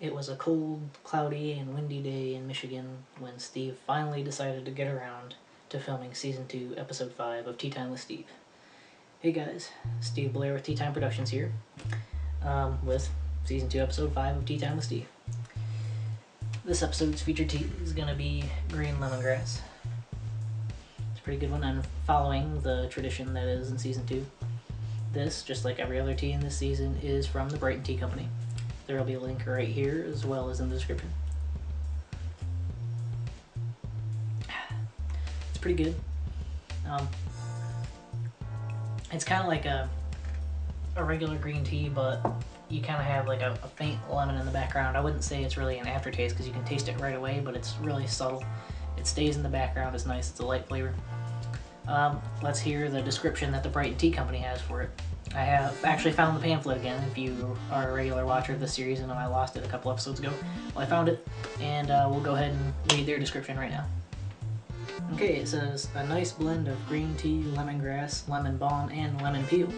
It was a cold, cloudy, and windy day in Michigan when Steve finally decided to get around to filming Season 2, Episode 5 of TeaTime with Steve. Hey guys, Steve Blair with TeaTime Productions here, with Season 2, Episode 5 of TeaTime with Steve. This episode's featured tea is going to be green lemongrass. It's a pretty good one. I'm following the tradition that is in Season 2. This, just like every other tea in this season, is from the Brighton Tea Company. There will be a link right here as well as in the description. It's pretty good. It's kind of like a regular green tea, but you kind of have like a faint lemon in the background. I wouldn't say it's really an aftertaste because you can taste it right away, but it's really subtle. It stays in the background. It's nice. It's a light flavor. Let's hear the description that the Brighton Tea Company has for it. I have actually found the pamphlet again. If you are a regular watcher of this series, I know I lost it a couple episodes ago. Well, I found it, and we'll go ahead and read their description right now. Okay, it says, a nice blend of green tea, lemongrass, lemon balm, and lemon peel.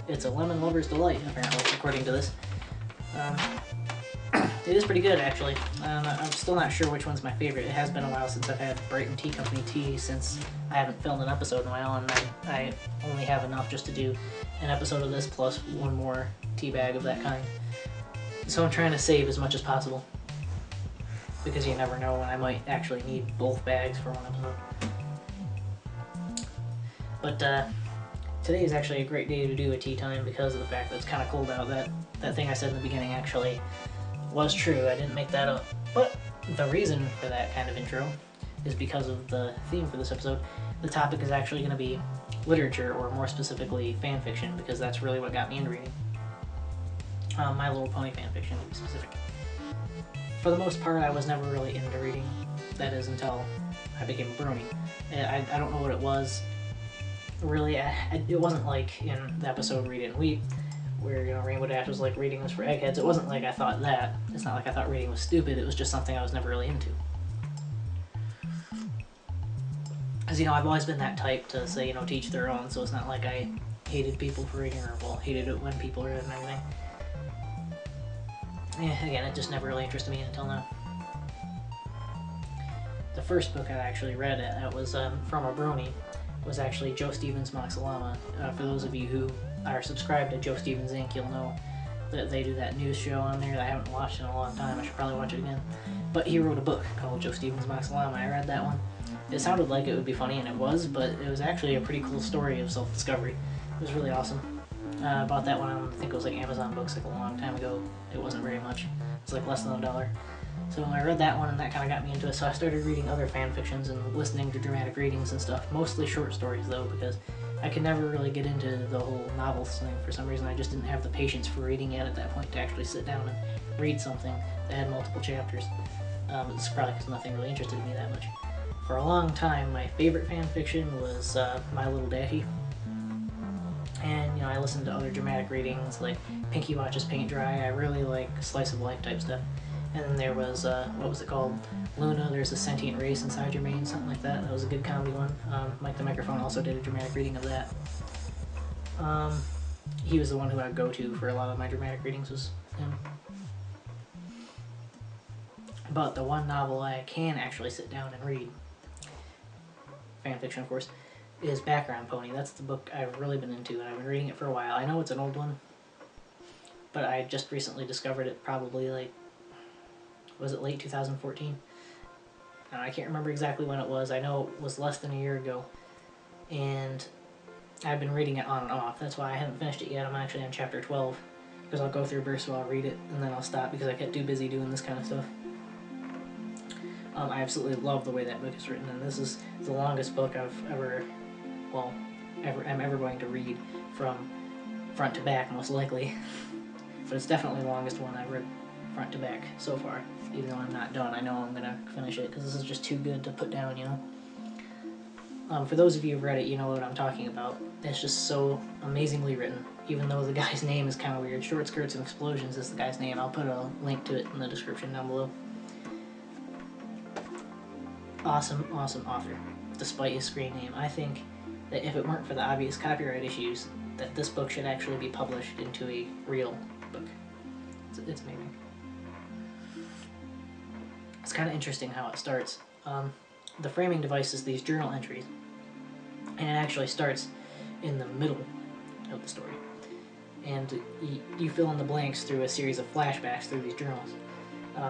It's a lemon lover's delight, apparently, according to this. It is pretty good, actually. I'm still not sure which one's my favorite. It has been a while since I've had Brighton Tea Company tea, since I haven't filmed an episode in a while, and I only have enough just to do an episode of this plus one more tea bag of that kind. So I'm trying to save as much as possible, because you never know when I might actually need both bags for one episode. But today is actually a great day to do a tea time because of the fact that it's kind of cold out. That thing I said in the beginning actually was true. I didn't make that up. But the reason for that kind of intro is because of the theme for this episode. The topic is actually going to be literature, or more specifically fan fiction, because that's really what got me into reading. My Little Pony fan fiction, to be specific. For the most part, I was never really into reading. That is until I became a brony. I don't know what it was. Really, it wasn't like in the episode Read It and Weep, where, you know, Rainbow Dash was like, reading was for eggheads. It wasn't like I thought that. It's not like I thought reading was stupid. It was just something I was never really into. Because, you know, I've always been that type to say, you know, teach their own, so it's not like I hated people for reading, or, well, hated it when people read it and everything. Yeah, again, it just never really interested me until now. The first book I actually read, that was from a brony, was actually Joe Stevens' Moxalama. For those of you who are subscribed to Joe Stevens Inc., you'll know that they do that news show on there that I haven't watched in a long time. I should probably watch it again. But he wrote a book called Joe Stevens' Moxalama. I read that one. It sounded like it would be funny, and it was, but it was actually a pretty cool story of self-discovery. It was really awesome. I bought that one on, I think it was like Amazon Books, like a long time ago. It wasn't very much. It was like less than $1. So I read that one, and that kind of got me into it. So I started reading other fan fictions and listening to dramatic readings and stuff. Mostly short stories, though, because I could never really get into the whole novels thing. For some reason, I just didn't have the patience for reading yet at that point to actually sit down and read something that had multiple chapters. It's probably because nothing really interested me that much. For a long time, my favorite fan fiction was My Little Daddy. And, you know, I listened to other dramatic readings like Pinky Watches Paint Dry. I really like slice of life type stuff. And then there was, what was it called? Luna, There's a Sentient Race Inside Your Mane, something like that. That was a good comedy one. Mike the Microphone also did a dramatic reading of that. He was the one who I'd go to for a lot of my dramatic readings, was him. But the one novel I can actually sit down and read, fanfiction of course, is Background Pony. That's the book I've really been into, and I've been reading it for a while. I know it's an old one, but I just recently discovered it, probably like, was it late 2014? I can't remember exactly when it was. I know it was less than a year ago, and I've been reading it on and off. That's why I haven't finished it yet. I'm actually on chapter 12, because I'll go through bursts, so I'll read it, and then I'll stop because I get too busy doing this kind of stuff. I absolutely love the way that book is written, and this is the longest book I've ever, well, I'm ever going to read from front to back, most likely. But it's definitely the longest one I've read front to back so far. Even though I'm not done, I know I'm going to finish it, because this is just too good to put down, you know? For those of you who've read it, you know what I'm talking about. It's just so amazingly written, even though the guy's name is kind of weird. Short Skirts and Explosions is the guy's name. I'll put a link to it in the description down below. Awesome, awesome author, despite his screen name. I think that if it weren't for the obvious copyright issues, that this book should actually be published into a real book. It's amazing. It's kind of interesting how it starts. The framing device is these journal entries, and it actually starts in the middle of the story. And you fill in the blanks through a series of flashbacks through these journals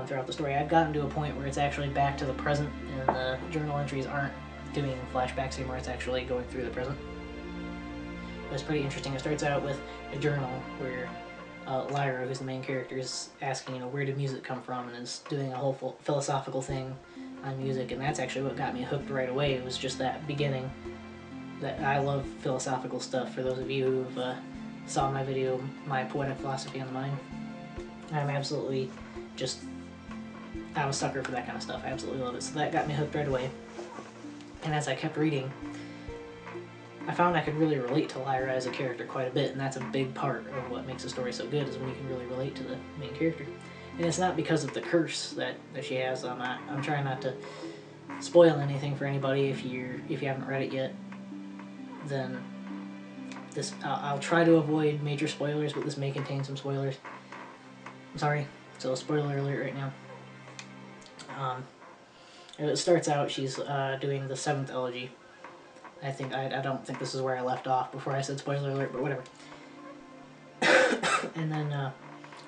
throughout the story. I've gotten to a point where it's actually back to the present, and the journal entries aren't doing flashbacks anymore, it's actually going through the present. But it's pretty interesting. It starts out with a journal where Lyra, who's the main character, is asking, you know, where did music come from, and is doing a whole philosophical thing on music, and that's actually what got me hooked right away. It was just that beginning. That I love philosophical stuff. For those of you who've saw my video, My Poetic Philosophy on the Mind, I'm absolutely just, I'm a sucker for that kind of stuff. I absolutely love it. So that got me hooked right away. And as I kept reading, I found I could really relate to Lyra as a character quite a bit, and that's a big part of what makes a story so good, is when you can really relate to the main character. And it's not because of the curse that she has. I'm trying not to spoil anything for anybody. If you haven't read it yet, then I'll try to avoid major spoilers, but this may contain some spoilers. I'm sorry, so spoiler alert right now. It starts out, she's doing the 7th elegy. I don't think this is where I left off before I said spoiler alert, but whatever. And then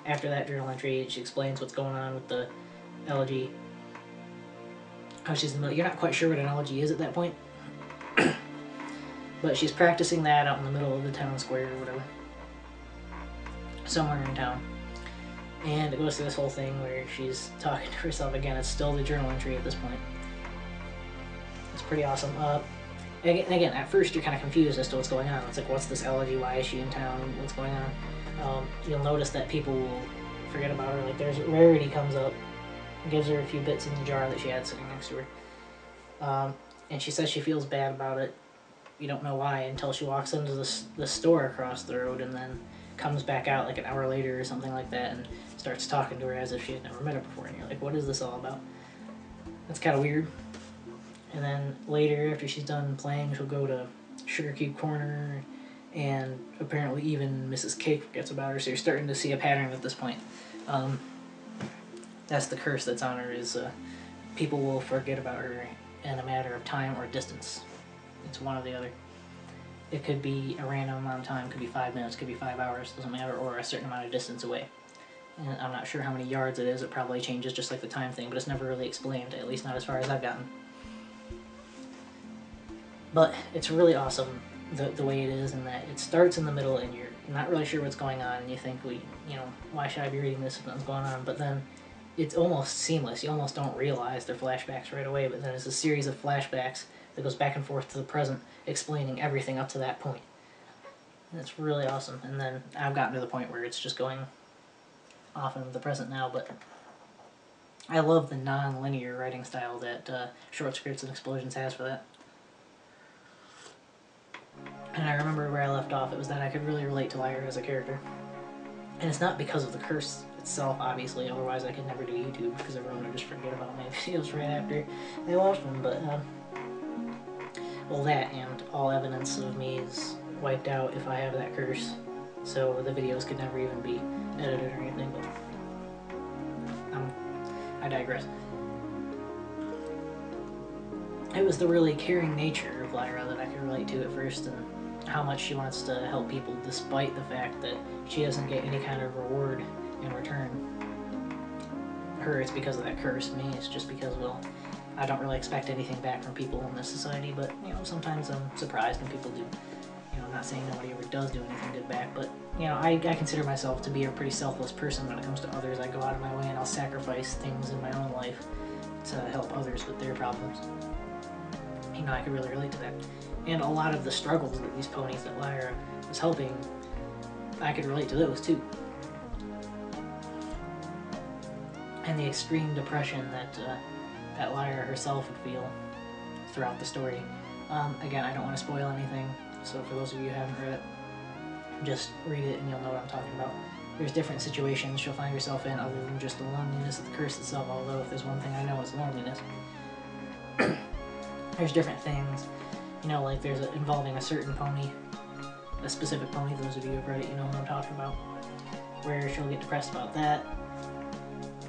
after that journal entry, she explains what's going on with the elegy. How she's in the middle. You're not quite sure what an elegy is at that point. But she's practicing that out in the middle of the town square or whatever. Somewhere in town. And it goes through this whole thing where she's talking to herself again. It's still the journal entry at this point. It's pretty awesome. Again, at first you're kind of confused as to what's going on. It's like, what's this elegy? Why is she in town? What's going on? You'll notice that people will forget about her. Like, there's Rarity comes up, gives her a few bits in the jar that she had sitting next to her. And she says she feels bad about it. You don't know why until she walks into the store across the road, and then comes back out like an hour later or something like that, and starts talking to her as if she had never met her before. And you're like, what is this all about? That's kind of weird. And then later, after she's done playing, she'll go to Sugar Cube Corner, and apparently even Mrs. Cake forgets about her, so you're starting to see a pattern at this point. That's the curse that's on her, is people will forget about her in a matter of time or distance. It's one or the other. It could be a random amount of time, could be 5 minutes, could be 5 hours, doesn't matter, or a certain amount of distance away. And I'm not sure how many yards it is, it probably changes just like the time thing, but it's never really explained, at least not as far as I've gotten. But it's really awesome the way it is, in that it starts in the middle and you're not really sure what's going on, and you think, why should I be reading this if nothing's going on? But then it's almost seamless. You almost don't realize they're flashbacks right away, but then it's a series of flashbacks that goes back and forth to the present, explaining everything up to that point. And it's really awesome. And then I've gotten to the point where it's just going off into the present now, but I love the non-linear writing style that Short Scripts and Explosions has for that. And I remember where I left off, it was that I could really relate to Lyra as a character. And it's not because of the curse itself, obviously, otherwise I could never do YouTube, because everyone would just forget about my videos right after they watched them, but, well, that and all evidence of me is wiped out if I have that curse, so the videos could never even be edited or anything, but I digress. It was the really caring nature of Lyra that I could relate to at first, and how much she wants to help people despite the fact that she doesn't get any kind of reward in return. Her, it's because of that curse. Me, it's just because, well, I don't really expect anything back from people in this society, but, sometimes I'm surprised when people do. I'm not saying nobody ever does do anything good back, but, I consider myself to be a pretty selfless person when it comes to others. I go out of my way and I'll sacrifice things in my own life to help others with their problems. I could really relate to that. And a lot of the struggles that these ponies that Lyra was helping, I could relate to those too. And the extreme depression that Lyra herself would feel throughout the story. Again, I don't want to spoil anything, so for those of you who haven't read it, just read it and you'll know what I'm talking about. There's different situations she'll find herself in other than just the loneliness of the curse itself, although if there's one thing I know, it's loneliness. There's different things, like there's involving a certain pony, a specific pony, those of you who've read it, you know what I'm talking about, where she'll get depressed about that.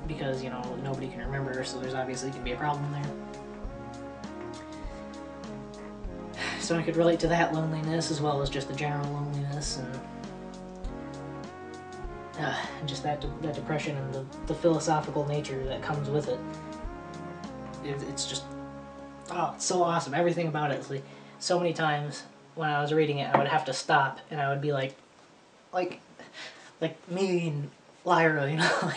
because, you know, nobody can remember, so there's obviously going to be a problem there. So I could relate to that loneliness as well as just the general loneliness and just that depression and the philosophical nature that comes with it. It's just, oh, it's so awesome. Everything about it is like, so many times when I was reading it, I would have to stop and I would be like me and Lyra, you know,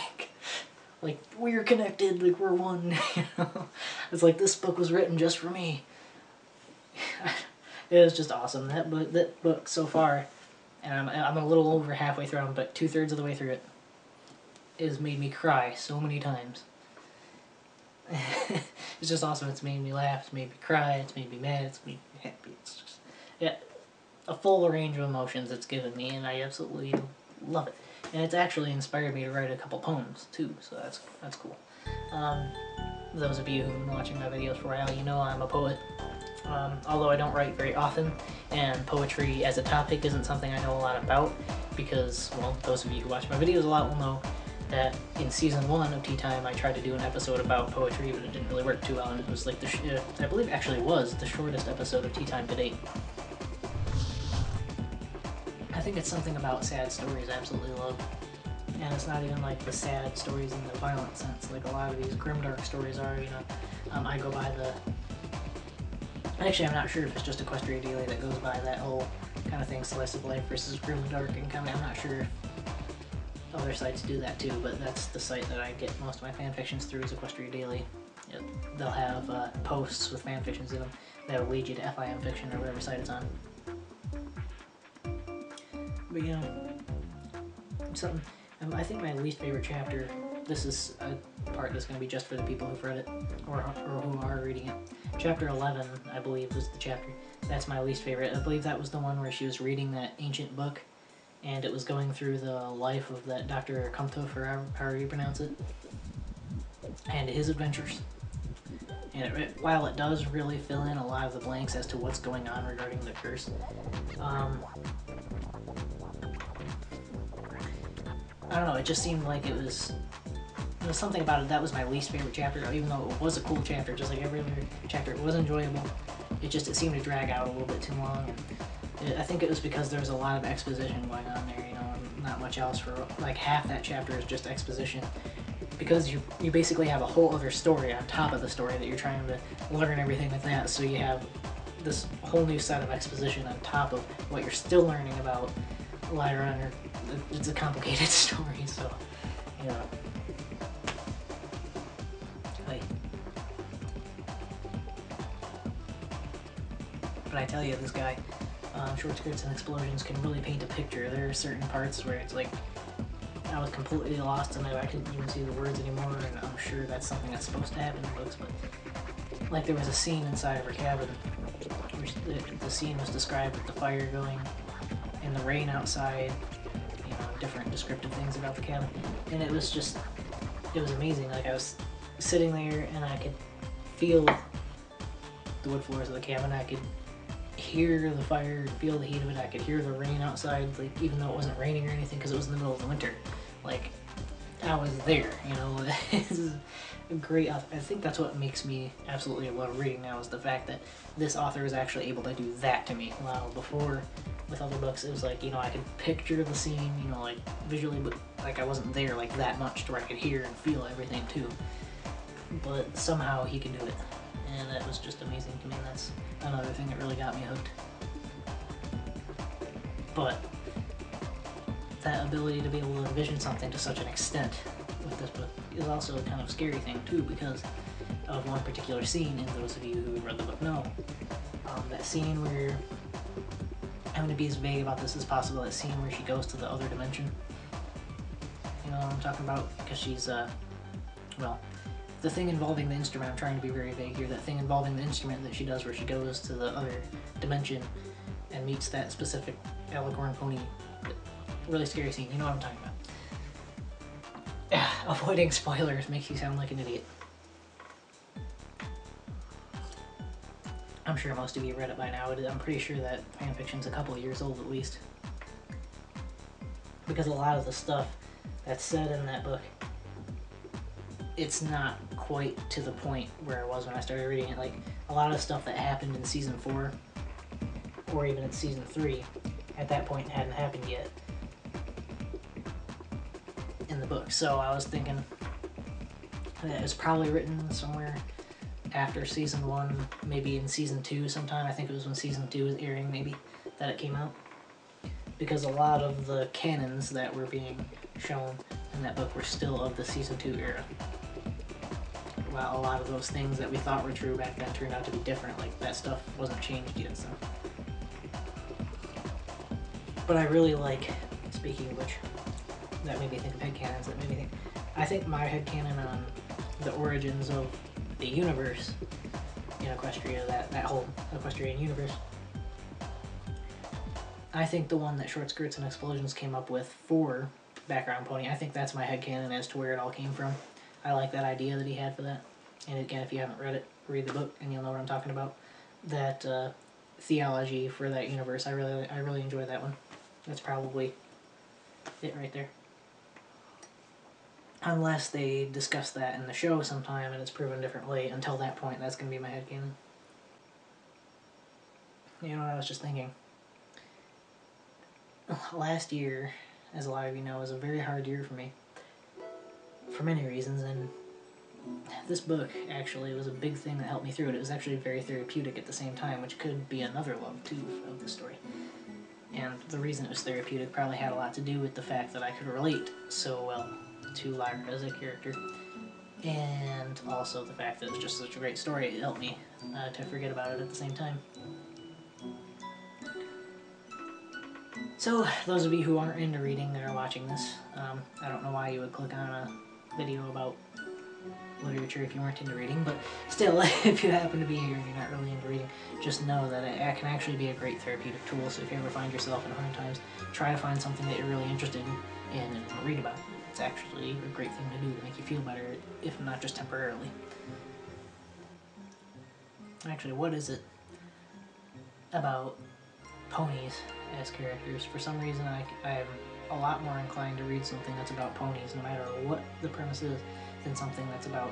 like we're connected, like we're one, you know. It's like this book was written just for me. It was just awesome. That book so far, and I'm a little over halfway through, but 2/3 of the way through it, has made me cry so many times. It's just awesome. It's made me laugh, it's made me cry, it's made me mad, it's made me happy. It's just, yeah, a full range of emotions it's given me, and I absolutely love it. And it's actually inspired me to write a couple poems too, so that's cool. Those of you who've been watching my videos for a while, you know I'm a poet. Although I don't write very often, and poetry as a topic isn't something I know a lot about, because, well, those of you who watch my videos a lot will know that in season 1 of TeaTime I tried to do an episode about poetry, but it didn't really work too well, and it was like I believe actually was the shortest episode of TeaTime to date. I think it's something about sad stories I absolutely love. And it's not even like the sad stories in the violent sense, like a lot of these grimdark stories are, you know. I go by actually I'm not sure if it's just Equestria Daily that goes by that whole kind of thing, slice of life versus grimdark and comedy. I'm not sure if other sites do that too, but that's the site that I get most of my fanfictions through, is Equestria Daily. They'll have posts with fanfictions in them that will lead you to FIM Fiction or whatever site it's on. But you know, something, I think my least favorite chapter, this is a part that's going to be just for the people who've read it, or who are reading it. Chapter 11, I believe, was the chapter. That's my least favorite. I believe that was the one where she was reading that ancient book, and it was going through the life of that Dr. Kumtov, or however you pronounce it, and his adventures. And while it does really fill in a lot of the blanks as to what's going on regarding the curse, I don't know, it just seemed like it was something about it that was my least favorite chapter, even though it was a cool chapter, just like every other chapter. It was enjoyable. It seemed to drag out a little bit too long, and I think it was because there was a lot of exposition going on there, you know, and not much else. For like half that chapter is just exposition, because you basically have a whole other story on top of the story that you're trying to learn everything with that, so you have this whole new set of exposition on top of what you're still learning about Lyra and her. It's a complicated story, so, you know. But I tell you, this guy, Short Skirts and Explosions, can really paint a picture. There are certain parts where it's like, I was completely lost and I couldn't even see the words anymore, and I'm sure that's something that's supposed to happen in books, but like there was a scene inside of her cabin, which the scene was described with the fire going and the rain outside, you know, different descriptive things about the cabin, and it was amazing. Like I was sitting there and I could feel the wood floors of the cabin, I could hear the fire, feel the heat of it, I could hear the rain outside, like even though it wasn't raining or anything because it was in the middle of the winter. Like, I was there, you know. This is a great author. I think that's what makes me absolutely love reading now, is the fact that this author was actually able to do that to me. While before, with other books, it was like, you know, I could picture the scene, you know, like visually, but like I wasn't there like that much to where I could hear and feel everything too. But somehow he could do it, and that was just amazing to me. That's another thing that really got me hooked. But that ability to be able to envision something to such an extent with this book is also a kind of scary thing too, because of one particular scene, and those of you who read the book know. That scene where, I'm going to be as vague about this as possible, that scene where she goes to the other dimension. You know what I'm talking about? Because she's, well, the thing involving the instrument, I'm trying to be very vague here, that thing involving the instrument that she does where she goes to the other dimension and meets that specific alicorn pony. Really scary scene, you know what I'm talking about. Avoiding spoilers makes you sound like an idiot. I'm sure most of you read it by now. I'm pretty sure that fanfiction's a couple of years old at least. Because a lot of the stuff that's said in that book it's not quite to the point where I was when I started reading it. Like, a lot of stuff that happened in season 4, or even in season 3, at that point hadn't happened yet in the book. So I was thinking that it was probably written somewhere after season 1, maybe in season 2 sometime. I think it was when season 2 was airing, maybe, that it came out. Because a lot of the canons that were being shown in that book were still of the season 2 era. While a lot of those things that we thought were true back then turned out to be different. Like, that stuff wasn't changed yet, so. But I really like, speaking of which, that made me think of headcanons, that made me think, I think my headcanon on the origins of the universe in Equestria, that whole Equestrian universe, I think the one that Short Skirts and Explosions came up with for Background Pony, I think that's my headcanon as to where it all came from. I like that idea that he had for that. And again, if you haven't read it, read the book and you'll know what I'm talking about. That theology for that universe, I really enjoy that one. That's probably it right there. Unless they discuss that in the show sometime and it's proven differently, until that point, that's going to be my headcanon. You know what I was just thinking? Last year, as a lot of you know, was a very hard year for me. For many reasons, and this book actually was a big thing that helped me through it. It was actually very therapeutic at the same time, which could be another love, too, of the story. And the reason it was therapeutic probably had a lot to do with the fact that I could relate so well to Lyra as a character. And also the fact that it was just such a great story, it helped me to forget about it at the same time. So, those of you who aren't into reading that are watching this, I don't know why you would click on a video about literature if you weren't into reading, but still, if you happen to be here and you're not really into reading, just know that it can actually be a great therapeutic tool. So if you ever find yourself in hard times, try to find something that you're really interested in and read about. It's actually a great thing to do to make you feel better, if not just temporarily. Actually, what is it about ponies as characters? For some reason, I'm a lot more inclined to read something that's about ponies, no matter what the premise is, than something that's about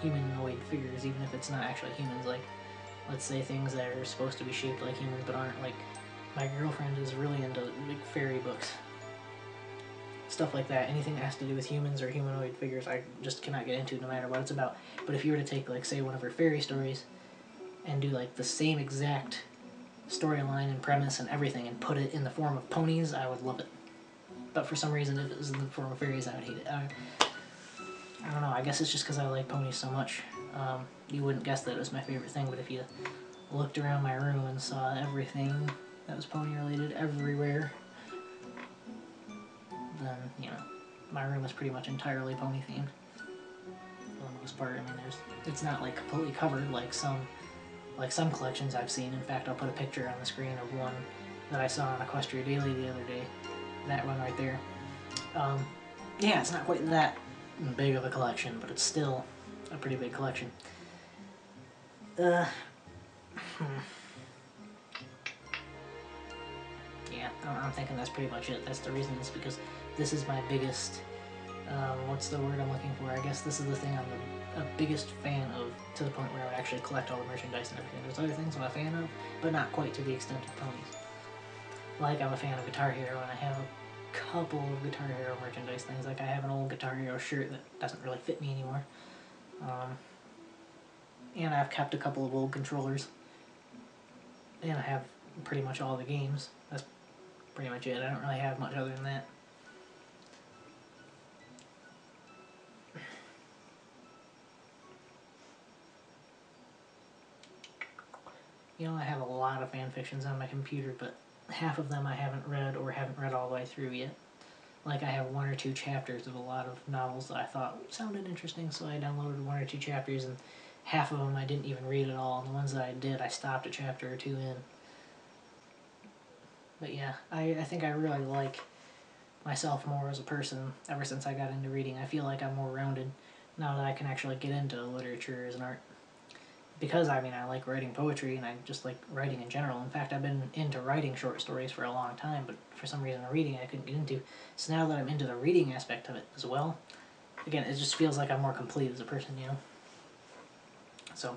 humanoid figures, even if it's not actually humans. Like, let's say things that are supposed to be shaped like humans but aren't. Like, my girlfriend is really into big fairy books. Stuff like that. Anything that has to do with humans or humanoid figures, I just cannot get into no matter what it's about. But if you were to take, like, say, one of her fairy stories and do, like, the same exact storyline and premise and everything and put it in the form of ponies, I would love it. But for some reason, if it was in the form of fairies, I would hate it. I don't know, I guess it's just because I like ponies so much. You wouldn't guess that it was my favorite thing, but if you looked around my room and saw everything that was pony related everywhere, then, you know, my room is pretty much entirely pony themed. For the most part. I mean, it's not like completely covered like some collections I've seen. In fact, I'll put a picture on the screen of one that I saw on Equestria Daily the other day. That one right there. Yeah, it's not quite that big of a collection, but it's still a pretty big collection. Yeah, I'm thinking that's pretty much it. That's the reason, is because this is my biggest, what's the word I'm looking for? I guess this is the thing I'm the biggest fan of, to the point where I would actually collect all the merchandise and everything. There's other things I'm a fan of, but not quite to the extent of ponies. Like, I'm a fan of Guitar Hero, and I have a couple of Guitar Hero merchandise things. Like, I have an old Guitar Hero shirt that doesn't really fit me anymore. And I've kept a couple of old controllers. And I have pretty much all the games. That's pretty much it. I don't really have much other than that. You know, I have a lot of fanfictions on my computer, but half of them I haven't read or haven't read all the way through yet. Like, I have 1 or 2 chapters of a lot of novels that I thought sounded interesting, so I downloaded 1 or 2 chapters, and half of them I didn't even read at all, and the ones that I did, I stopped a chapter or 2 in. But yeah, I think I really like myself more as a person ever since I got into reading. I feel like I'm more rounded now that I can actually get into literature as an art. Because, I mean, I like writing poetry, and I just like writing in general. In fact, I've been into writing short stories for a long time, but for some reason reading I couldn't get into. So now that I'm into the reading aspect of it as well, again, it just feels like I'm more complete as a person, you know? So,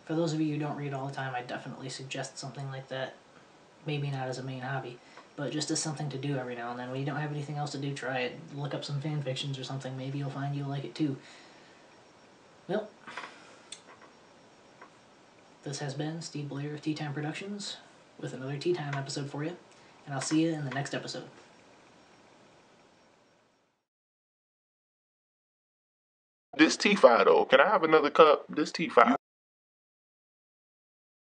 for those of you who don't read all the time, I definitely suggest something like that. Maybe not as a main hobby, but just as something to do every now and then. When you don't have anything else to do, try it. Look up some fan fictions or something. Maybe you'll find you'll like it too. Well, this has been Steve Blair of TeaTime Productions with another TeaTime episode for you, and I'll see you in the next episode. This T5 though, can I have another cup? This T5.